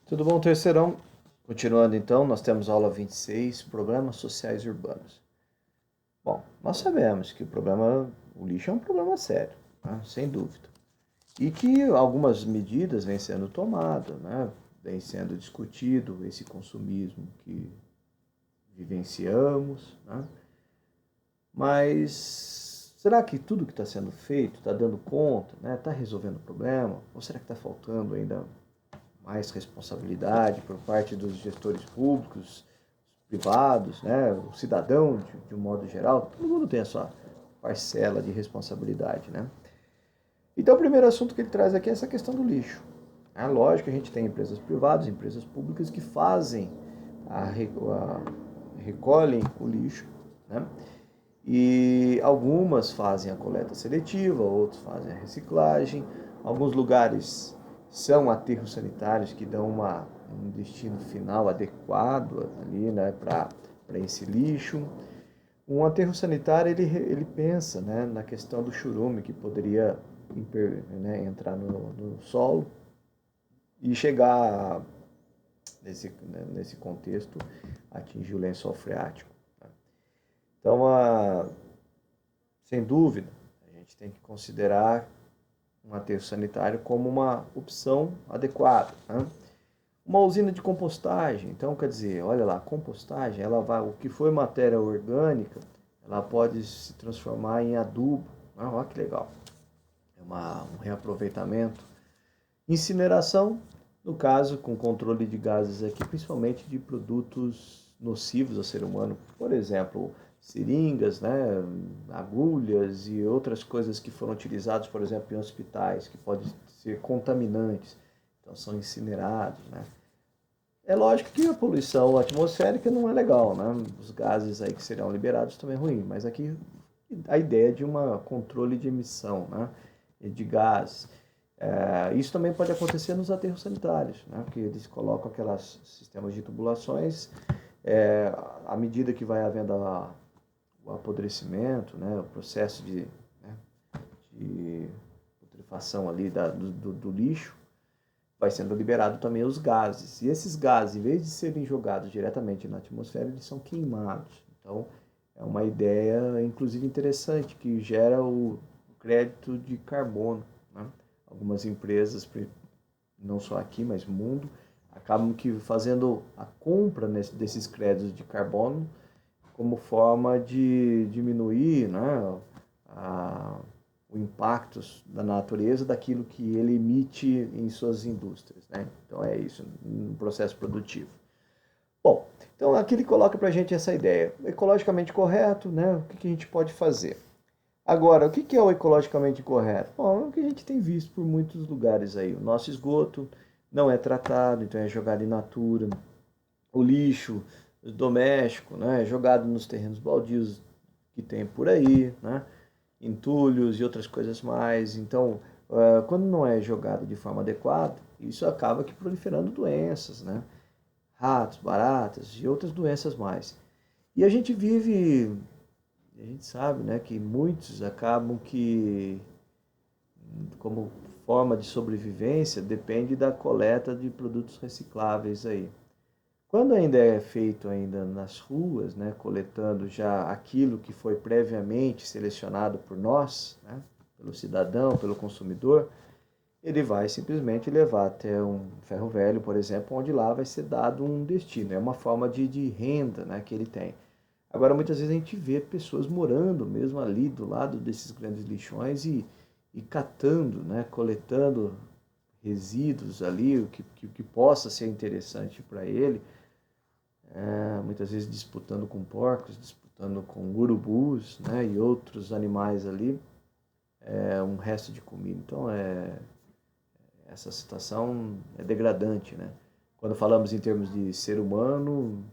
Tudo bom, terceirão? Continuando então, nós temos aula 26, problemas sociais urbanos. Bom, nós sabemos que o lixo é um problema sério, né? Sem dúvida. E que algumas medidas vêm sendo tomadas, né? Vem sendo discutido esse consumismo que vivenciamos, né? Mas será que tudo que está sendo feito está dando conta, né? Está resolvendo o problema? Ou será que está faltando ainda mais responsabilidade por parte dos gestores públicos, privados, né, o cidadão de um modo geral? Todo mundo tem a sua parcela de responsabilidade, né? Então, o primeiro assunto que ele traz aqui é essa questão do lixo. É lógico que a gente tem empresas privadas, empresas públicas que fazem, recolhem o lixo, né? E algumas fazem a coleta seletiva, outros fazem a reciclagem. Alguns lugares são aterros sanitários que dão um destino final adequado ali, né, para esse lixo. Um aterro sanitário ele pensa, né, na questão do churume que poderia entrar no solo e chegar nesse contexto atingir o lençol freático. Né? Então, sem dúvida, a gente tem que considerar um aterro sanitário como uma opção adequada. Né? Uma usina de compostagem, então quer dizer, olha lá, a compostagem, ela vai, o que foi matéria orgânica, ela pode se transformar em adubo. Né? Olha que legal. É um reaproveitamento. Incineração, no caso, com controle de gases aqui, principalmente de produtos nocivos ao ser humano, por exemplo, seringas, né, agulhas e outras coisas que foram utilizadas, por exemplo, em hospitais, que podem ser contaminantes, então são incinerados, né. É lógico que a poluição atmosférica não é legal, né, os gases aí que serão liberados também é ruim, mas aqui a ideia de um controle de emissão, né, de gases. Isso também pode acontecer nos aterros sanitários, né, porque eles colocam aqueles sistemas de tubulações, à medida que vai havendo o apodrecimento, né, o processo de putrefação ali do lixo, vai sendo liberado também os gases. E esses gases, em vez de serem jogados diretamente na atmosfera, eles são queimados. Então, é uma ideia, inclusive, interessante, que gera o crédito de carbono. Né? Algumas empresas, não só aqui, mas no mundo, acabam que fazendo a compra desses créditos de carbono como forma de diminuir, né, o impacto da natureza daquilo que ele emite em suas indústrias. Né? Então é isso, um processo produtivo. Bom, então aqui ele coloca para a gente essa ideia. Ecologicamente correto, né? O que a gente pode fazer? Agora, o que é o ecologicamente correto? Bom, é o que a gente tem visto por muitos lugares aí. O nosso esgoto não é tratado, então é jogado in natura. O lixo doméstico, né, é jogado nos terrenos baldios que tem por aí, né, entulhos e outras coisas mais. Então, quando não é jogado de forma adequada, isso acaba que proliferando doenças, né, ratos, baratas e outras doenças mais. E a gente sabe, né, que muitos acabam que, como forma de sobrevivência, depende da coleta de produtos recicláveis aí. Quando ainda é feito ainda nas ruas, né, coletando já aquilo que foi previamente selecionado por nós, né, pelo cidadão, pelo consumidor, ele vai simplesmente levar até um ferro velho, por exemplo, onde lá vai ser dado um destino. É uma forma de renda, né, que ele tem. Agora, muitas vezes a gente vê pessoas morando mesmo ali do lado desses grandes lixões e catando, né, coletando resíduos ali, o que possa ser interessante para ele, muitas vezes disputando com porcos, disputando com urubus, né, e outros animais ali, um resto de comida. Então, essa situação é degradante, né? Quando falamos em termos de ser humano,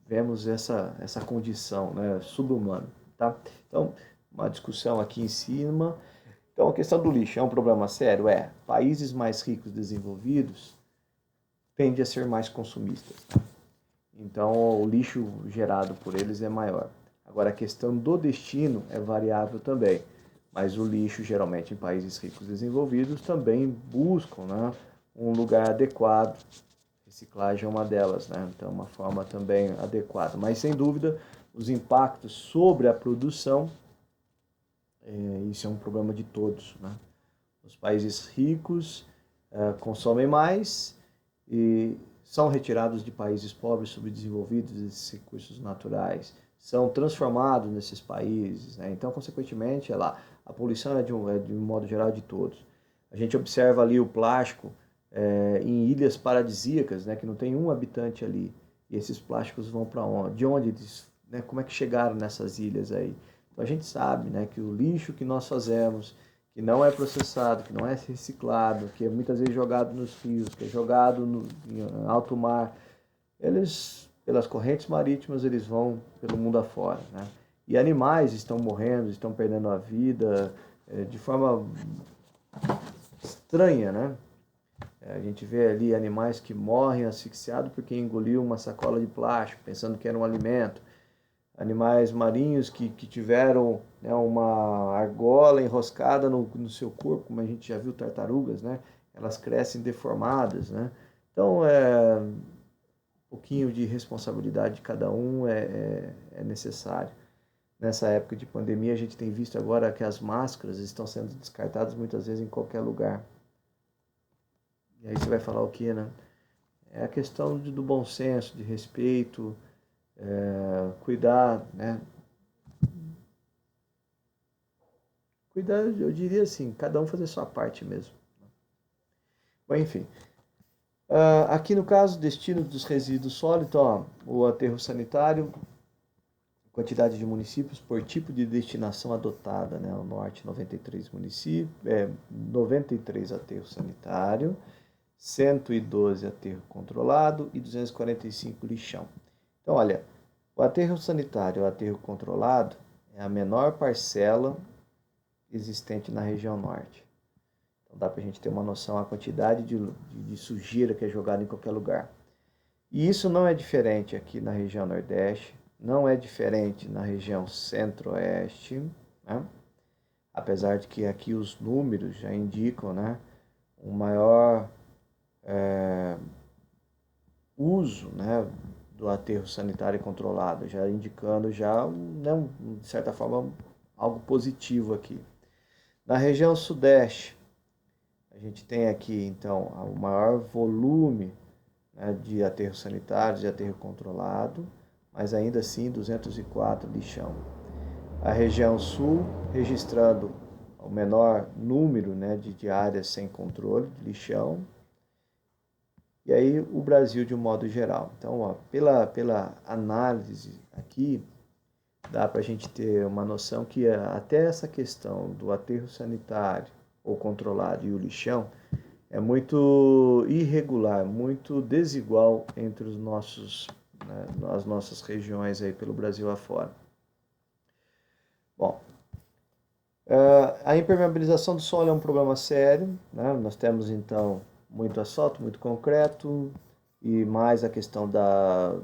vemos essa condição, né, subhumana, tá? Então, uma discussão aqui em cima. Então, a questão do lixo é um problema sério? Países mais ricos desenvolvidos tendem a ser mais consumistas. Tá? Então, o lixo gerado por eles é maior. Agora, a questão do destino é variável também. Mas o lixo, geralmente, em países ricos desenvolvidos, também buscam, né, um lugar adequado. Reciclagem é uma delas, né? Então, uma forma também adequada. Mas, sem dúvida, os impactos sobre a produção, isso é um problema de todos, né? Os países ricos consomem mais e são retirados de países pobres, subdesenvolvidos, esses recursos naturais, são transformados nesses países, né? Então, consequentemente, a poluição de um modo geral de todos. A gente observa ali o plástico em ilhas paradisíacas, né, que não tem um habitante ali. E esses plásticos vão para onde? De onde eles, né, como é que chegaram nessas ilhas aí? Então a gente sabe, né, que o lixo que nós fazemos, que não é processado, que não é reciclado, que é muitas vezes jogado nos rios, que é jogado em alto mar, eles, pelas correntes marítimas, eles vão pelo mundo afora, né? E animais estão morrendo, estão perdendo a vida de forma estranha, né? A gente vê ali animais que morrem asfixiados porque engoliu uma sacola de plástico, pensando que era um alimento. Animais marinhos que tiveram, né, uma argola enroscada no seu corpo, como a gente já viu tartarugas, né? Elas crescem deformadas, né? Então, um pouquinho de responsabilidade de cada um é necessário. Nessa época de pandemia, a gente tem visto agora que as máscaras estão sendo descartadas muitas vezes em qualquer lugar. E aí você vai falar o quê, né? É a questão do bom senso, de respeito, cuidar, né? Cuidar, eu diria assim, cada um fazer sua parte mesmo. Bom, enfim. Aqui no caso, destino dos resíduos sólidos, ó, o aterro sanitário, quantidade de municípios por tipo de destinação adotada, né? O norte, 93 municípios, 93 aterros sanitários, 112 aterro controlado e 245 lixão. Então, olha, o aterro sanitário, o aterro controlado, é a menor parcela existente na região norte. Então dá para a gente ter uma noção da quantidade de sujeira que é jogada em qualquer lugar. E isso não é diferente aqui na região nordeste, não é diferente na região centro-oeste, né? Apesar de que aqui os números já indicam, né, um maior uso, né, do aterro sanitário controlado, já indicando já, né, de certa forma, algo positivo aqui. Na região sudeste, a gente tem aqui, então, o maior volume, né, de aterros sanitários e aterro controlado, mas ainda assim 204 lixão. A região sul, registrando o menor número, né, de áreas sem controle de lixão. E aí o Brasil de um modo geral. Então, ó, pela análise aqui, dá para a gente ter uma noção que até essa questão do aterro sanitário ou controlado e o lixão é muito irregular, muito desigual entre os nossos, né, as nossas regiões aí pelo Brasil afora. Bom, a impermeabilização do solo é um problema sério, né? Nós temos então muito asfalto, muito concreto e mais a questão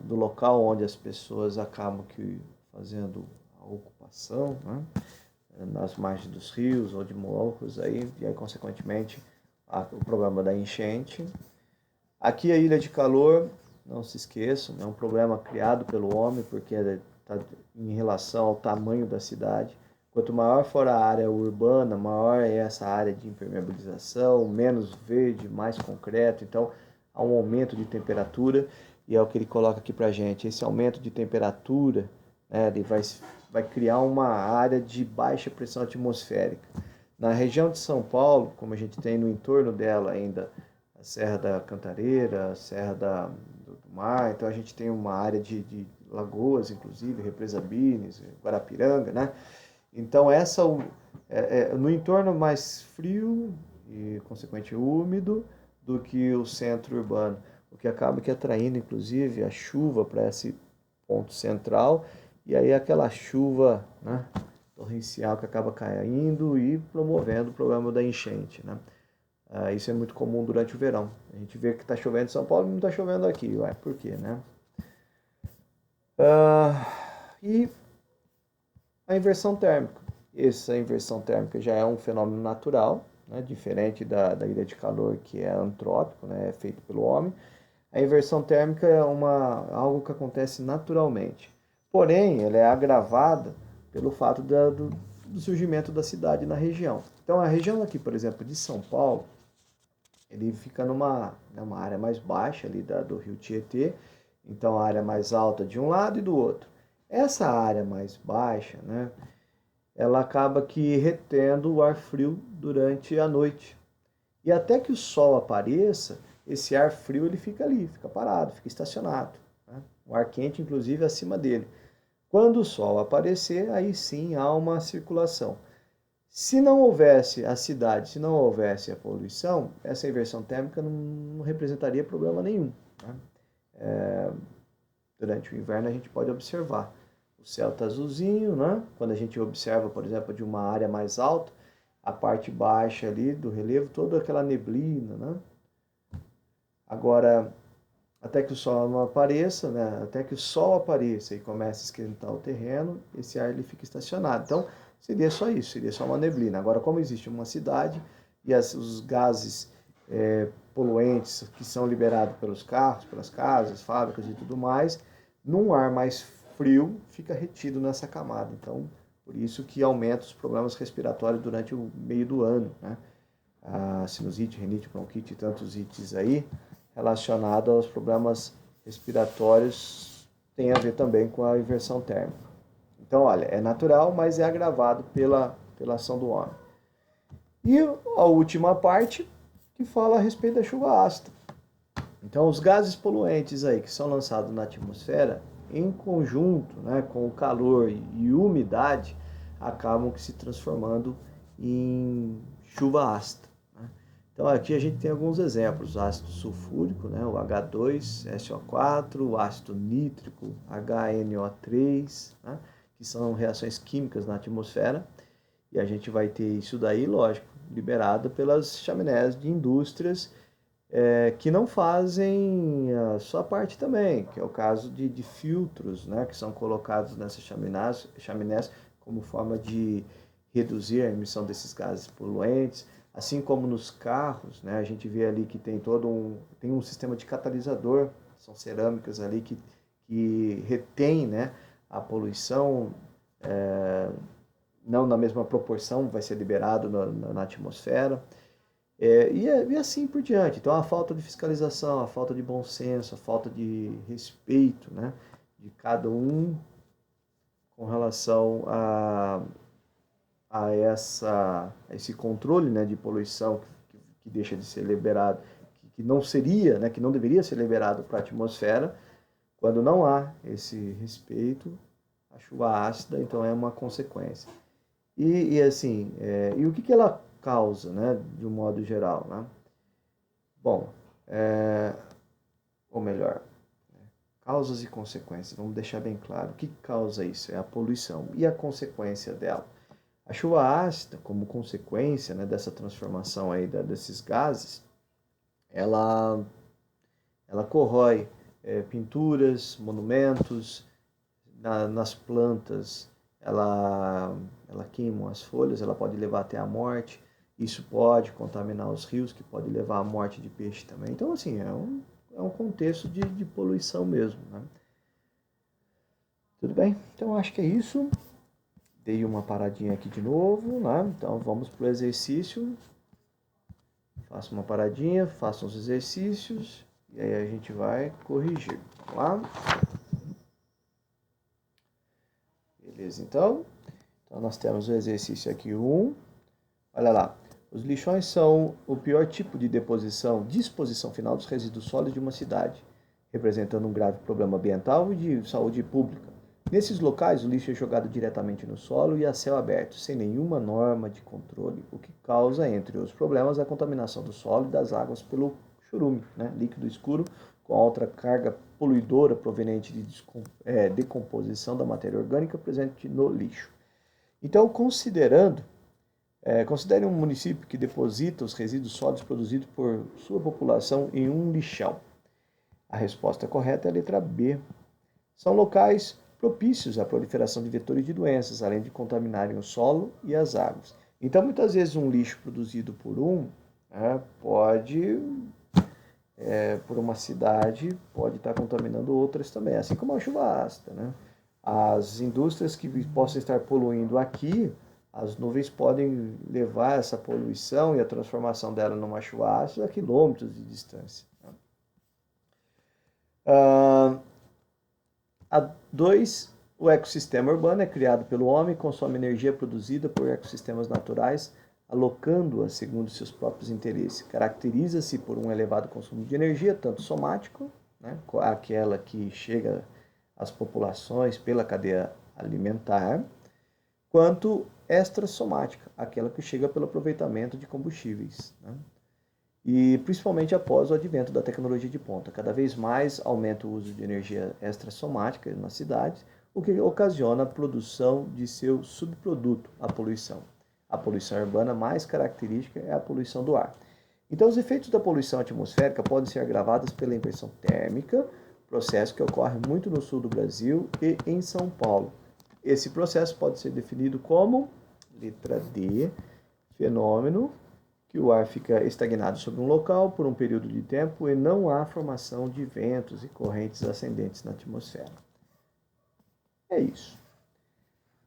do local onde as pessoas acabam fazendo a ocupação, né? Nas margens dos rios ou de morros, e aí consequentemente o problema da enchente. Aqui a ilha de calor, não se esqueçam, é um problema criado pelo homem porque está em relação ao tamanho da cidade. Quanto maior for a área urbana, maior é essa área de impermeabilização, menos verde, mais concreto. Então, há um aumento de temperatura e é o que ele coloca aqui para gente. Esse aumento de temperatura, né, ele vai criar uma área de baixa pressão atmosférica. Na região de São Paulo, como a gente tem no entorno dela ainda a Serra da Cantareira, a Serra do Mar, então a gente tem uma área de lagoas, inclusive, Represa Bines, Guarapiranga, né? Então, no entorno mais frio e, consequentemente, úmido do que o centro urbano, o que acaba que atraindo, inclusive, a chuva para esse ponto central, e aí aquela chuva, né, torrencial que acaba caindo e promovendo o problema da enchente, né? Isso é muito comum durante o verão. A gente vê que está chovendo em São Paulo e não está chovendo aqui. Ué, por quê, né? E a inversão térmica. Essa inversão térmica já é um fenômeno natural, né, diferente da ilha de calor que é antrópico, né, é feito pelo homem. A inversão térmica é algo que acontece naturalmente. Porém, ela é agravada pelo fato do surgimento da cidade na região. Então, a região aqui, por exemplo, de São Paulo, ele fica numa área mais baixa ali do rio Tietê, então a área mais alta de um lado e do outro. Essa área mais baixa, né, ela acaba que retendo o ar frio durante a noite. E até que o sol apareça, esse ar frio ele fica ali, fica parado, fica estacionado, né? O ar quente, inclusive, acima dele. Quando o sol aparecer, aí sim há uma circulação. Se não houvesse a cidade, se não houvesse a poluição, essa inversão térmica não representaria problema nenhum, né? Durante o inverno a gente pode observar. O céu está azulzinho, né? Quando a gente observa, por exemplo, de uma área mais alta, a parte baixa ali do relevo, toda aquela neblina, né? Agora, até que o sol não apareça, né? Até que o sol apareça e comece a esquentar o terreno, esse ar ele fica estacionado. Então, seria só isso, seria só uma neblina. Agora, como existe uma cidade e os gases poluentes que são liberados pelos carros, pelas casas, fábricas e tudo mais, num ar mais frio fica retido nessa camada. Então, por isso que aumenta os problemas respiratórios durante o meio do ano, né? A sinusite, rinite, bronquite e tantos ites aí, relacionado aos problemas respiratórios, tem a ver também com a inversão térmica. Então, olha, é natural, mas é agravado pela ação do homem. E a última parte, que fala a respeito da chuva ácida. Então, os gases poluentes aí que são lançados na atmosfera, em conjunto, né, com o calor e umidade, acabam se transformando em chuva ácida, né? Então, aqui a gente tem alguns exemplos: o ácido sulfúrico, né, o H2SO4, o ácido nítrico, HNO3, né, que são reações químicas na atmosfera. E a gente vai ter isso daí, lógico, liberado pelas chaminés de indústrias que não fazem a sua parte também, que é o caso de filtros, né, que são colocados nessas chaminés como forma de reduzir a emissão desses gases poluentes, assim como nos carros, né, a gente vê ali que tem tem um sistema de catalisador, são cerâmicas ali que retém, né, a poluição, não na mesma proporção, vai ser liberado na atmosfera. E assim por diante. Então, a falta de fiscalização, a falta de bom senso, a falta de respeito, né, de cada um com relação a esse controle, né, de poluição que deixa de ser liberado, que não seria, né, que não deveria ser liberado para a atmosfera, quando não há esse respeito, a chuva ácida, então, é uma consequência. E assim, e o que ela causa, né, de um modo geral, né? Bom, ou melhor, causas e consequências. Vamos deixar bem claro. O que causa isso? É a poluição. E a consequência dela? A chuva ácida, como consequência, né, dessa transformação aí desses gases, ela corrói pinturas, monumentos, nas plantas, ela queima as folhas, ela pode levar até a morte. Isso pode contaminar os rios, que pode levar à morte de peixe também. Então, assim, é um contexto de poluição mesmo, né? Tudo bem? Então, acho que é isso. Dei uma paradinha aqui de novo, né? Então, vamos para o exercício. Faça uma paradinha, faça uns exercícios e aí a gente vai corrigir. Vamos lá? Beleza, então nós temos o exercício aqui 1. Olha lá. Os lixões são o pior tipo de disposição final dos resíduos sólidos de uma cidade, representando um grave problema ambiental e de saúde pública. Nesses locais, o lixo é jogado diretamente no solo e a céu aberto, sem nenhuma norma de controle, o que causa, entre outros problemas, a contaminação do solo e das águas pelo chorume, né, líquido escuro, com alta carga poluidora proveniente de decomposição da matéria orgânica presente no lixo. Então, considere um município que deposita os resíduos sólidos produzidos por sua população em um lixão. A resposta correta é a letra B. São locais propícios à proliferação de vetores de doenças, além de contaminarem o solo e as águas. Então, muitas vezes, um lixo produzido por pode, por uma cidade, pode estar contaminando outras também, assim como a chuva ácida, né? As indústrias que possam estar poluindo aqui, as nuvens podem levar essa poluição e a transformação dela numa chuva ácida a quilômetros de distância. A 2, o ecossistema urbano é criado pelo homem e consome energia produzida por ecossistemas naturais, alocando-a segundo seus próprios interesses. Caracteriza-se por um elevado consumo de energia, tanto somático, né, aquela que chega às populações pela cadeia alimentar, quanto extrassomática, aquela que chega pelo aproveitamento de combustíveis, né? E principalmente após o advento da tecnologia de ponta. Cada vez mais aumenta o uso de energia extrassomática nas cidades, o que ocasiona a produção de seu subproduto, a poluição. A poluição urbana mais característica é a poluição do ar. Então, os efeitos da poluição atmosférica podem ser agravados pela inversão térmica, processo que ocorre muito no sul do Brasil e em São Paulo. Esse processo pode ser definido como, letra D, fenômeno que o ar fica estagnado sobre um local por um período de tempo e não há formação de ventos e correntes ascendentes na atmosfera. É isso.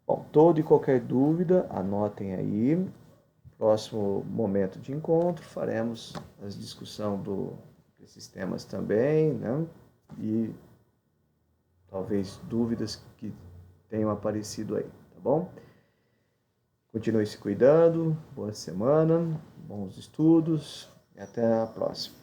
Bom, toda e qualquer dúvida, anotem aí. Próximo momento de encontro, faremos a discussão desses temas também, né? E talvez dúvidas que tenham aparecido aí, tá bom? Continue se cuidando, boa semana, bons estudos e até a próxima.